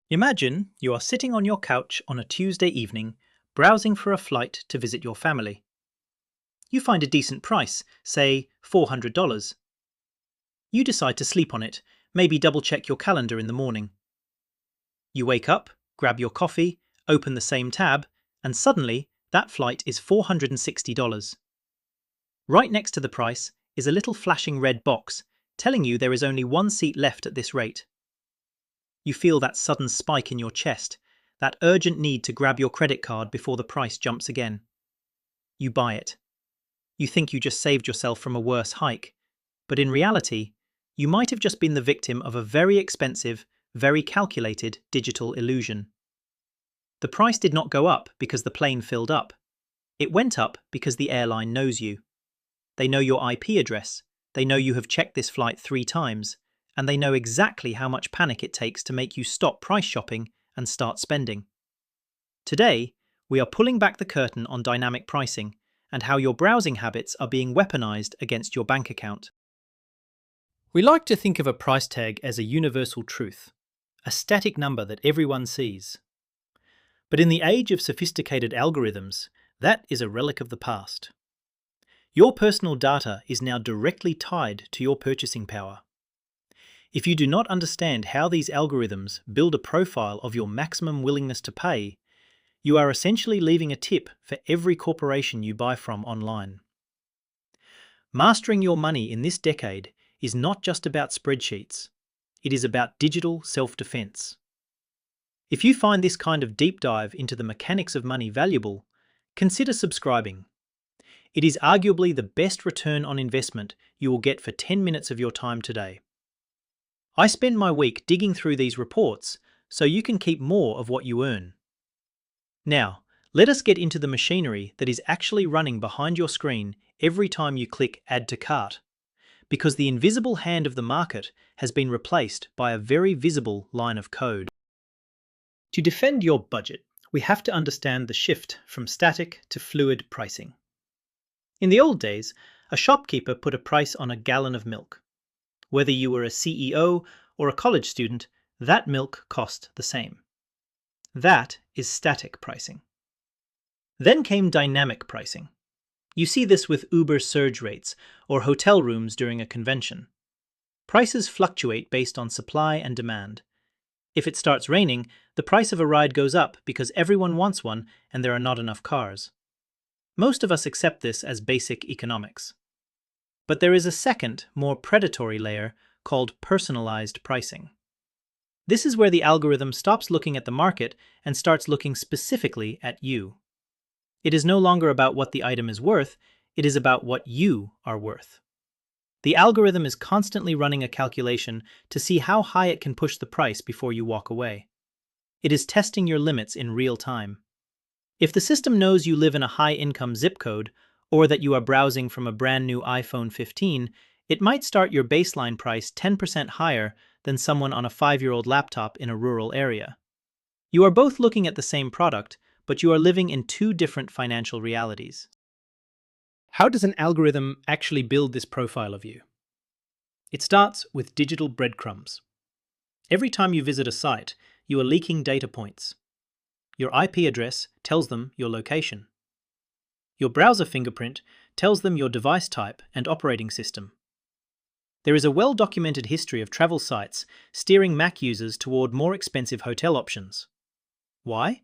Imagine you are sitting on your couch on a Tuesday evening, browsing for a flight to visit your family. You find a decent price, say $400. You decide to sleep on it, maybe double check your calendar in the morning. You wake up, grab your coffee, open the same tab, and suddenly that flight is $460. Right next to the price is a little flashing red box telling you there is only one seat left at this rate. You feel that sudden spike in your chest, that urgent need to grab your credit card before the price jumps again. You buy it. You think you just saved yourself from a worse hike, but in reality, you might have just been the victim of a very expensive, very calculated digital illusion. The price did not go up because the plane filled up. It went up because the airline knows you. They know your IP address, they know you have checked this flight 3 times, and they know exactly how much panic it takes to make you stop price shopping and start spending. Today, we are pulling back the curtain on dynamic pricing and how your browsing habits are being weaponized against your bank account. We like to think of a price tag as a universal truth, a static number that everyone sees. But in the age of sophisticated algorithms, that is a relic of the past. Your personal data is now directly tied to your purchasing power. If you do not understand how these algorithms build a profile of your maximum willingness to pay, you are essentially leaving a tip for every corporation you buy from online. Mastering your money in this decade is not just about spreadsheets. It is about digital self-defense. If you find this kind of deep dive into the mechanics of money valuable, consider subscribing. It is arguably the best return on investment you will get for 10 minutes of your time today. I spend my week digging through these reports so you can keep more of what you earn. Now, let us get into the machinery that is actually running behind your screen every time you click Add to Cart, because the invisible hand of the market has been replaced by a very visible line of code. To defend your budget, we have to understand the shift from static to fluid pricing. In the old days, a shopkeeper put a price on a gallon of milk. Whether you were a CEO or a college student, that milk cost the same. That is static pricing. Then came dynamic pricing. You see this with Uber surge rates or hotel rooms during a convention. Prices fluctuate based on supply and demand. If it starts raining, the price of a ride goes up because everyone wants one and there are not enough cars. Most of us accept this as basic economics. But there is a second, more predatory layer called personalized pricing. This is where the algorithm stops looking at the market and starts looking specifically at you. It is no longer about what the item is worth, it is about what you are worth. The algorithm is constantly running a calculation to see how high it can push the price before you walk away. It is testing your limits in real time. If the system knows you live in a high-income zip code, or that you are browsing from a brand new iPhone 15, it might start your baseline price 10% higher than someone on a 5-year-old laptop in a rural area. You are both looking at the same product, but you are living in 2 different financial realities. How does an algorithm actually build this profile of you? It starts with digital breadcrumbs. Every time you visit a site, you are leaking data points. Your IP address tells them your location. Your browser fingerprint tells them your device type and operating system. There is a well-documented history of travel sites steering Mac users toward more expensive hotel options. Why?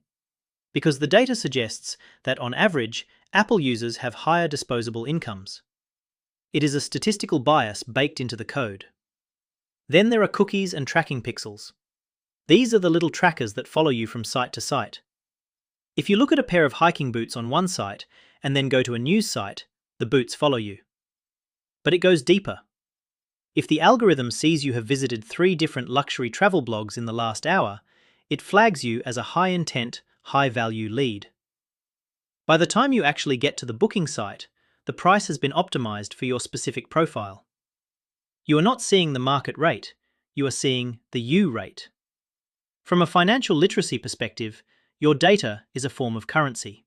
Because the data suggests that on average, Apple users have higher disposable incomes. It is a statistical bias baked into the code. Then there are cookies and tracking pixels. These are the little trackers that follow you from site to site. If you look at a pair of hiking boots on one site and then go to a news site, the boots follow you. But it goes deeper. If the algorithm sees you have visited 3 different luxury travel blogs in the last hour, it flags you as a high-intent, high-value lead. By the time you actually get to the booking site, the price has been optimized for your specific profile. You are not seeing the market rate, you are seeing the you rate. From a financial literacy perspective, your data is a form of currency.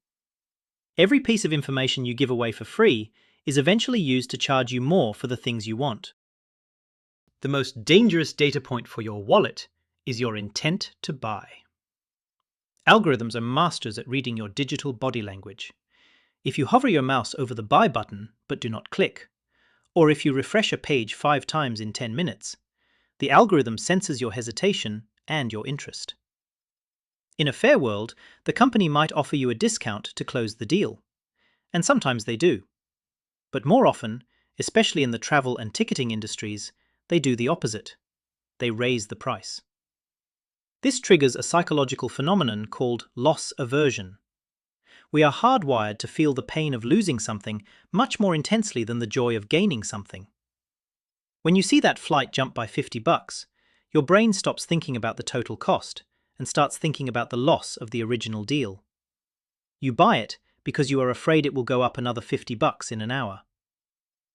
Every piece of information you give away for free is eventually used to charge you more for the things you want. The most dangerous data point for your wallet is your intent to buy. Algorithms are masters at reading your digital body language. If you hover your mouse over the buy button but do not click, or if you refresh a page 5 times in 10 minutes, the algorithm senses your hesitation and your interest. In a fair world, the company might offer you a discount to close the deal, and sometimes they do. But more often, especially in the travel and ticketing industries, they do the opposite. They raise the price. This triggers a psychological phenomenon called loss aversion. We are hardwired to feel the pain of losing something much more intensely than the joy of gaining something. When you see that flight jump by $50, your brain stops thinking about the total cost and starts thinking about the loss of the original deal. You buy it because you are afraid it will go up another $50 in an hour.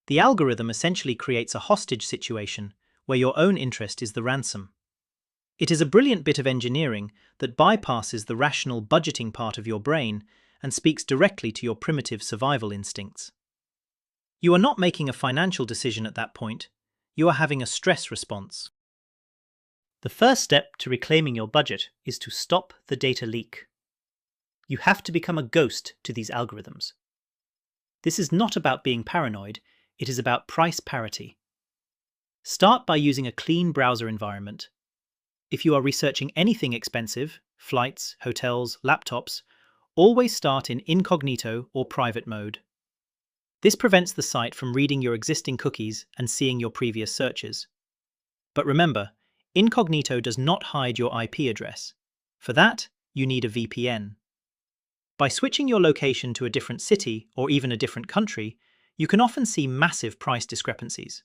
The algorithm essentially creates a hostage situation where your own interest is the ransom. It is a brilliant bit of engineering that bypasses the rational budgeting part of your brain and speaks directly to your primitive survival instincts. You are not making a financial decision at that point, you are having a stress response. The first step to reclaiming your budget is to stop the data leak. You have to become a ghost to these algorithms. This is not about being paranoid, it is about price parity. Start by using a clean browser environment. If you are researching anything expensive, flights, hotels, laptops, always start in incognito or private mode. This prevents the site from reading your existing cookies and seeing your previous searches. But remember, incognito does not hide your IP address. For that, you need a VPN. By switching your location to a different city or even a different country, you can often see massive price discrepancies.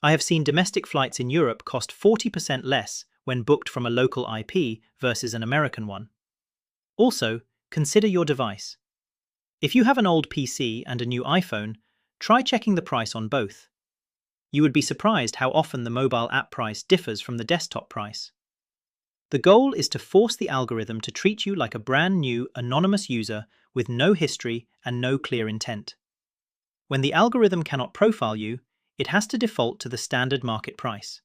I have seen domestic flights in Europe cost 40% less when booked from a local IP versus an American one. Also, consider your device. If you have an old PC and a new iPhone, try checking the price on both. You would be surprised how often the mobile app price differs from the desktop price. The goal is to force the algorithm to treat you like a brand new, anonymous user with no history and no clear intent. When the algorithm cannot profile you, it has to default to the standard market price.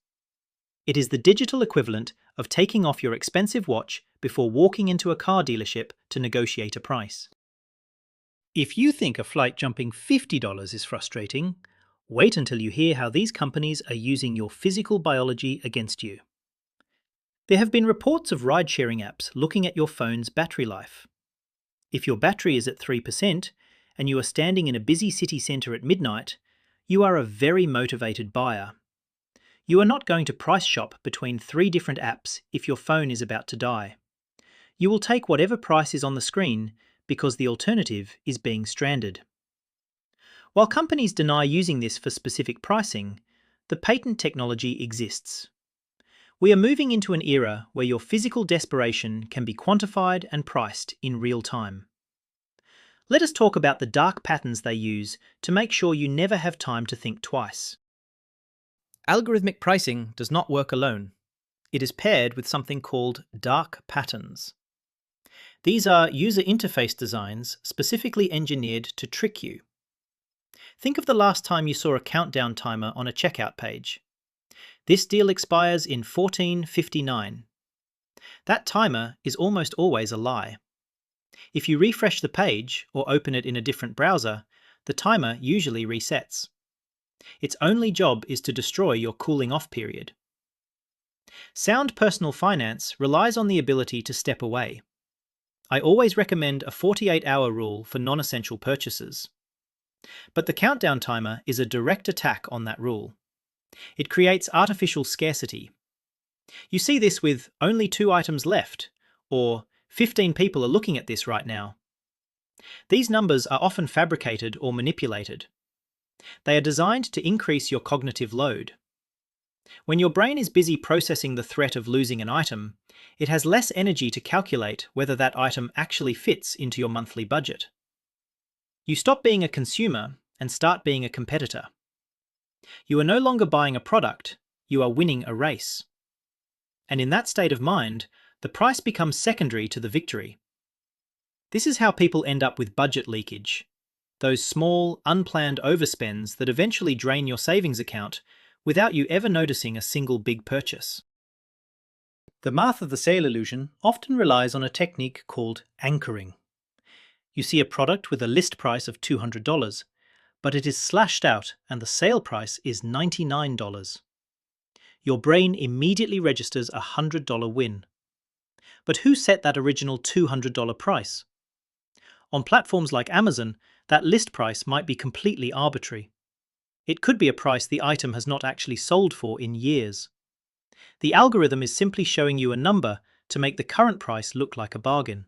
It is the digital equivalent of taking off your expensive watch before walking into a car dealership to negotiate a price. If you think a flight jumping $50 is frustrating, wait until you hear how these companies are using your physical biology against you. There have been reports of ride-sharing apps looking at your phone's battery life. If your battery is at 3% and you are standing in a busy city centre at midnight, you are a very motivated buyer. You are not going to price shop between 3 different apps if your phone is about to die. You will take whatever price is on the screen because the alternative is being stranded. While companies deny using this for specific pricing, the patent technology exists. We are moving into an era where your physical desperation can be quantified and priced in real time. Let us talk about the dark patterns they use to make sure you never have time to think twice. Algorithmic pricing does not work alone. It is paired with something called dark patterns. These are user interface designs specifically engineered to trick you. Think of the last time you saw a countdown timer on a checkout page. This deal expires in 14:59. That timer is almost always a lie. If you refresh the page or open it in a different browser, the timer usually resets. Its only job is to destroy your cooling off period. Sound personal finance relies on the ability to step away. I always recommend a 48-hour rule for non-essential purchases. But the countdown timer is a direct attack on that rule. It creates artificial scarcity. You see this with only 2 items left, or 15 people are looking at this right now. These numbers are often fabricated or manipulated. They are designed to increase your cognitive load. When your brain is busy processing the threat of losing an item, it has less energy to calculate whether that item actually fits into your monthly budget. You stop being a consumer and start being a competitor. You are no longer buying a product, you are winning a race. And in that state of mind, the price becomes secondary to the victory. This is how people end up with budget leakage. Those small, unplanned overspends that eventually drain your savings account without you ever noticing a single big purchase. The math of the sale illusion often relies on a technique called anchoring. You see a product with a list price of $200, but it is slashed out and the sale price is $99. Your brain immediately registers a $100 win. But who set that original $200 price? On platforms like Amazon, that list price might be completely arbitrary. It could be a price the item has not actually sold for in years. The algorithm is simply showing you a number to make the current price look like a bargain.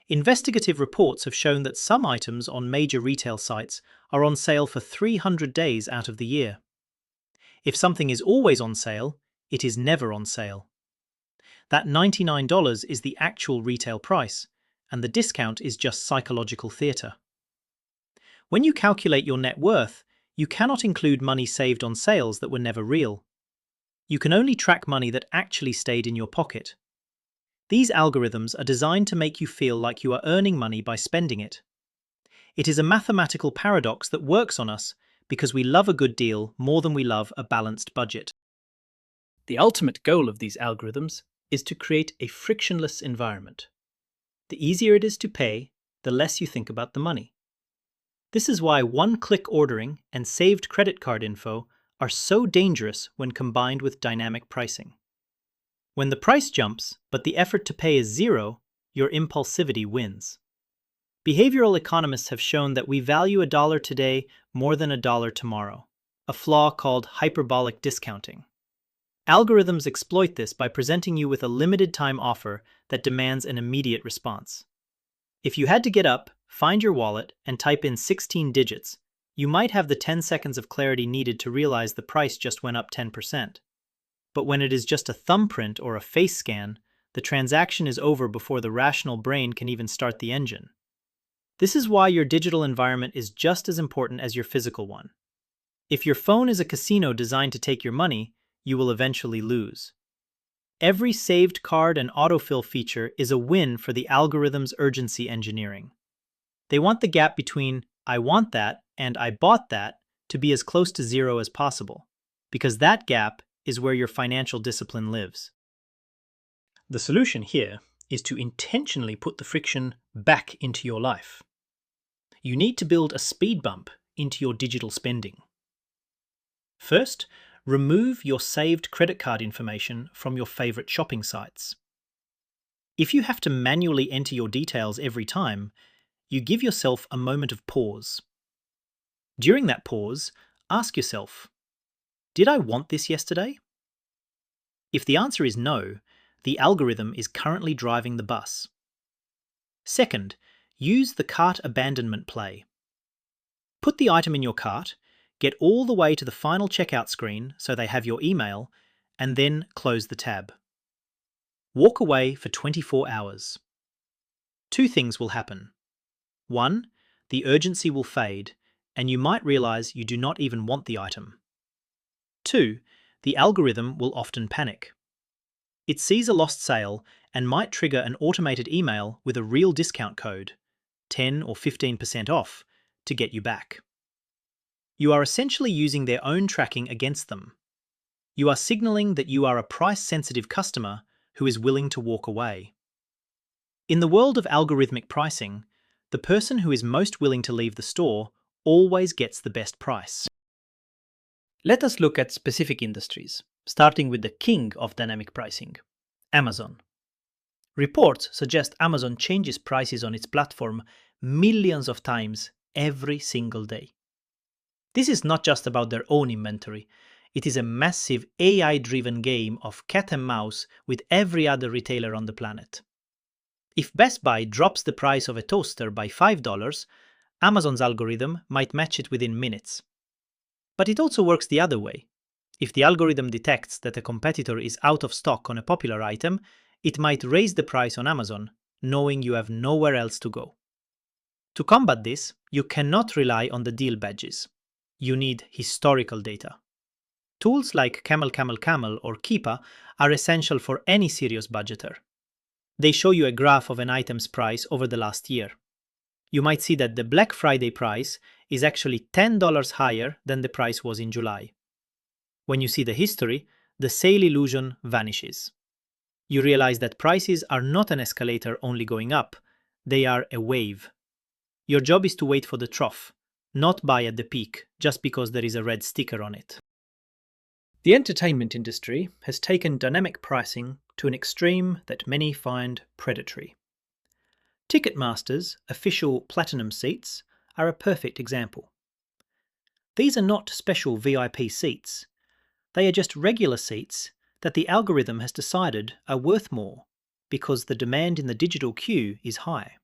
Investigative reports have shown that some items on major retail sites are on sale for 300 days out of the year. If something is always on sale, it is never on sale. That $99 is the actual retail price, and the discount is just psychological theatre. When you calculate your net worth, you cannot include money saved on sales that were never real. You can only track money that actually stayed in your pocket. These algorithms are designed to make you feel like you are earning money by spending it. It is a mathematical paradox that works on us because we love a good deal more than we love a balanced budget. The ultimate goal of these algorithms is to create a frictionless environment. The easier it is to pay, the less you think about the money. This is why one-click ordering and saved credit card info are so dangerous when combined with dynamic pricing. When the price jumps, but the effort to pay is zero, your impulsivity wins. Behavioral economists have shown that we value $1 today more than $1 tomorrow, a flaw called hyperbolic discounting. Algorithms exploit this by presenting you with a limited-time offer that demands an immediate response. If you had to get up, find your wallet, and type in 16 digits, you might have the 10 seconds of clarity needed to realize the price just went up 10%. But when it is just a thumbprint or a face scan, the transaction is over before the rational brain can even start the engine. This is why your digital environment is just as important as your physical one. If your phone is a casino designed to take your money, you will eventually lose. Every saved card and autofill feature is a win for the algorithm's urgency engineering. They want the gap between "I want that" and "I bought that" to be as close to zero as possible, because that gap is where your financial discipline lives. The solution here is to intentionally put the friction back into your life. You need to build a speed bump into your digital spending. First, remove your saved credit card information from your favorite shopping sites. If you have to manually enter your details every time, you give yourself a moment of pause. During that pause, ask yourself, did I want this yesterday? If the answer is no, the algorithm is currently driving the bus. Second, use the cart abandonment play. Put the item in your cart, get all the way to the final checkout screen so they have your email, and then close the tab. Walk away for 24 hours. Two things will happen. One, the urgency will fade, and you might realize you do not even want the item. Two, the algorithm will often panic. It sees a lost sale and might trigger an automated email with a real discount code, 10 or 15% off, to get you back. You are essentially using their own tracking against them. You are signaling that you are a price-sensitive customer who is willing to walk away. In the world of algorithmic pricing, the person who is most willing to leave the store always gets the best price. Let us look at specific industries, starting with the king of dynamic pricing, Amazon. Reports suggest Amazon changes prices on its platform millions of times every single day. This is not just about their own inventory. It is a massive AI-driven game of cat and mouse with every other retailer on the planet. If Best Buy drops the price of a toaster by $5, Amazon's algorithm might match it within minutes. But it also works the other way. If the algorithm detects that a competitor is out of stock on a popular item, it might raise the price on Amazon, knowing you have nowhere else to go. To combat this, you cannot rely on the deal badges. You need historical data. Tools like Camel or Keepa are essential for any serious budgeter. They show you a graph of an item's price over the last year. You might see that the Black Friday price is actually $10 higher than the price was in July. When you see the history, the sale illusion vanishes. You realize that prices are not an escalator only going up, they are a wave. Your job is to wait for the trough, not buy at the peak just because there is a red sticker on it. The entertainment industry has taken dynamic pricing to an extreme that many find predatory. Ticketmaster's official platinum seats are a perfect example. These are not special VIP seats. They are just regular seats that the algorithm has decided are worth more because the demand in the digital queue is high.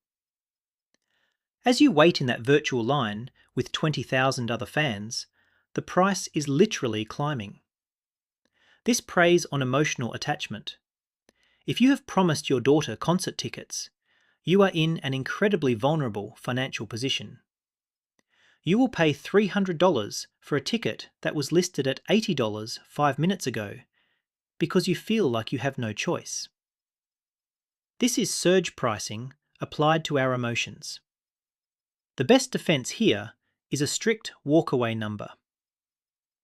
As you wait in that virtual line with 20,000 other fans, the price is literally climbing. This preys on emotional attachment. If you have promised your daughter concert tickets, you are in an incredibly vulnerable financial position. You will pay $300 for a ticket that was listed at $80 5 minutes ago because you feel like you have no choice. This is surge pricing applied to our emotions. The best defense here is a strict walkaway number.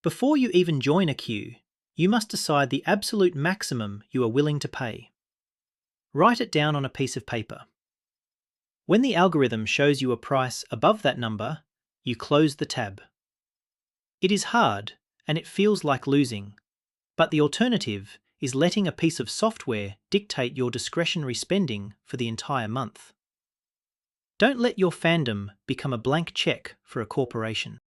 Before you even join a queue, you must decide the absolute maximum you are willing to pay. Write it down on a piece of paper. When the algorithm shows you a price above that number, you close the tab. It is hard and it feels like losing, but the alternative is letting a piece of software dictate your discretionary spending for the entire month. Don't let your fandom become a blank check for a corporation.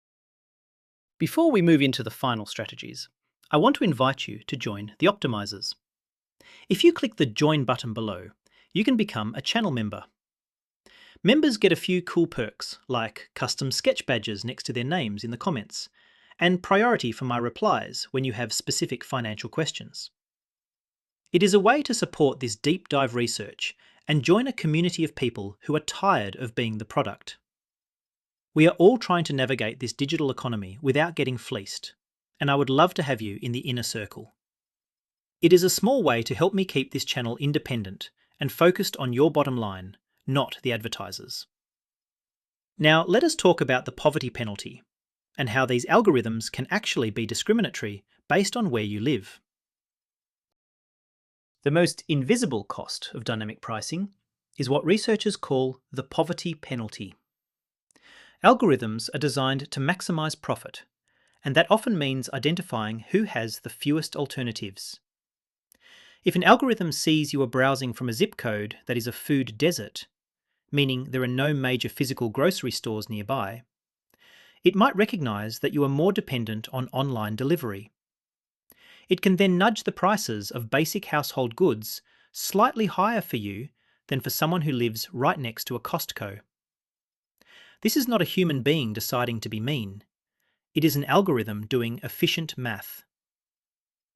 Before we move into the final strategies, I want to invite you to join the Optimizers. If you click the Join button below, you can become a channel member. Members get a few cool perks, like custom sketch badges next to their names in the comments, and priority for my replies when you have specific financial questions. It is a way to support this deep dive research and join a community of people who are tired of being the product. We are all trying to navigate this digital economy without getting fleeced, and I would love to have you in the inner circle. It is a small way to help me keep this channel independent and focused on your bottom line, not the advertisers. Now let us talk about the poverty penalty and how these algorithms can actually be discriminatory based on where you live. The most invisible cost of dynamic pricing is what researchers call the poverty penalty. Algorithms are designed to maximize profit, and that often means identifying who has the fewest alternatives. If an algorithm sees you are browsing from a zip code that is a food desert, meaning there are no major physical grocery stores nearby, it might recognize that you are more dependent on online delivery. It can then nudge the prices of basic household goods slightly higher for you than for someone who lives right next to a Costco. This is not a human being deciding to be mean. It is an algorithm doing efficient math.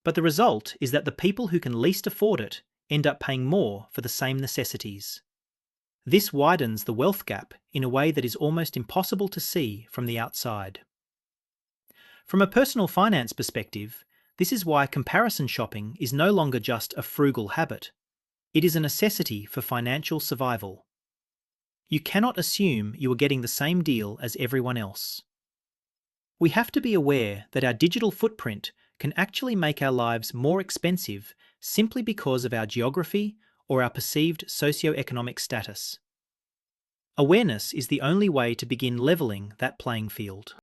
But the result is that the people who can least afford it end up paying more for the same necessities. This widens the wealth gap in a way that is almost impossible to see from the outside. From a personal finance perspective, this is why comparison shopping is no longer just a frugal habit. It is a necessity for financial survival. You cannot assume you are getting the same deal as everyone else. We have to be aware that our digital footprint can actually make our lives more expensive simply because of our geography or our perceived socioeconomic status. Awareness is the only way to begin leveling that playing field.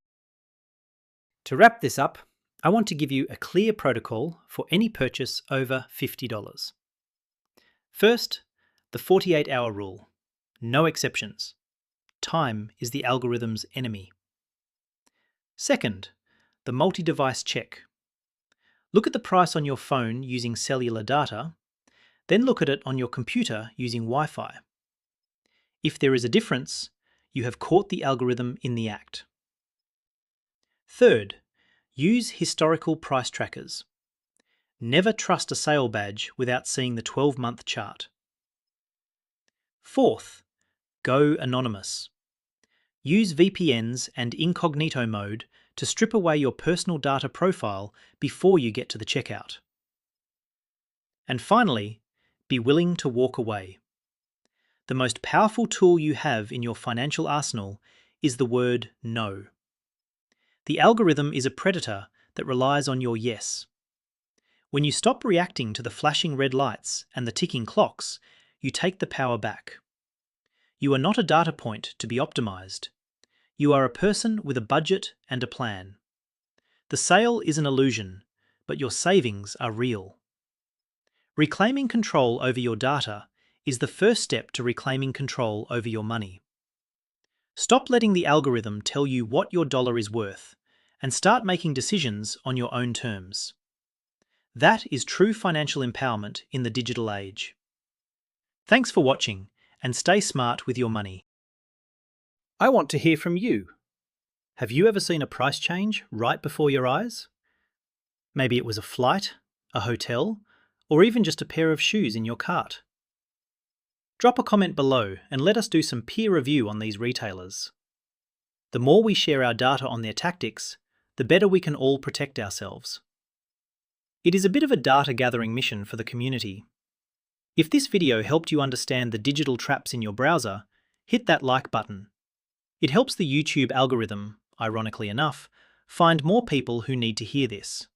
To wrap this up, I want to give you a clear protocol for any purchase over $50. First, the 48-hour rule. No exceptions. Time is the algorithm's enemy. Second, the multi-device check. Look at the price on your phone using cellular data, then look at it on your computer using Wi-Fi. If there is a difference, you have caught the algorithm in the act. Third, use historical price trackers. Never trust a sale badge without seeing the 12-month chart. Fourth, go anonymous. Use VPNs and incognito mode to strip away your personal data profile before you get to the checkout. And finally, be willing to walk away. The most powerful tool you have in your financial arsenal is the word no. The algorithm is a predator that relies on your yes. When you stop reacting to the flashing red lights and the ticking clocks, you take the power back. You are not a data point to be optimized. You are a person with a budget and a plan. The sale is an illusion, but your savings are real. Reclaiming control over your data is the first step to reclaiming control over your money. Stop letting the algorithm tell you what your dollar is worth and start making decisions on your own terms. That is true financial empowerment in the digital age. Thanks for watching, and stay smart with your money. I want to hear from you. Have you ever seen a price change right before your eyes? Maybe it was a flight, a hotel, or even just a pair of shoes in your cart. Drop a comment below and let us do some peer review on these retailers. The more we share our data on their tactics, the better we can all protect ourselves. It is a bit of a data gathering mission for the community. If this video helped you understand the digital traps in your browser, hit that like button. It helps the YouTube algorithm, ironically enough, find more people who need to hear this.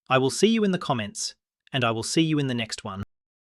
I will see you in the comments, and I will see you in the next one.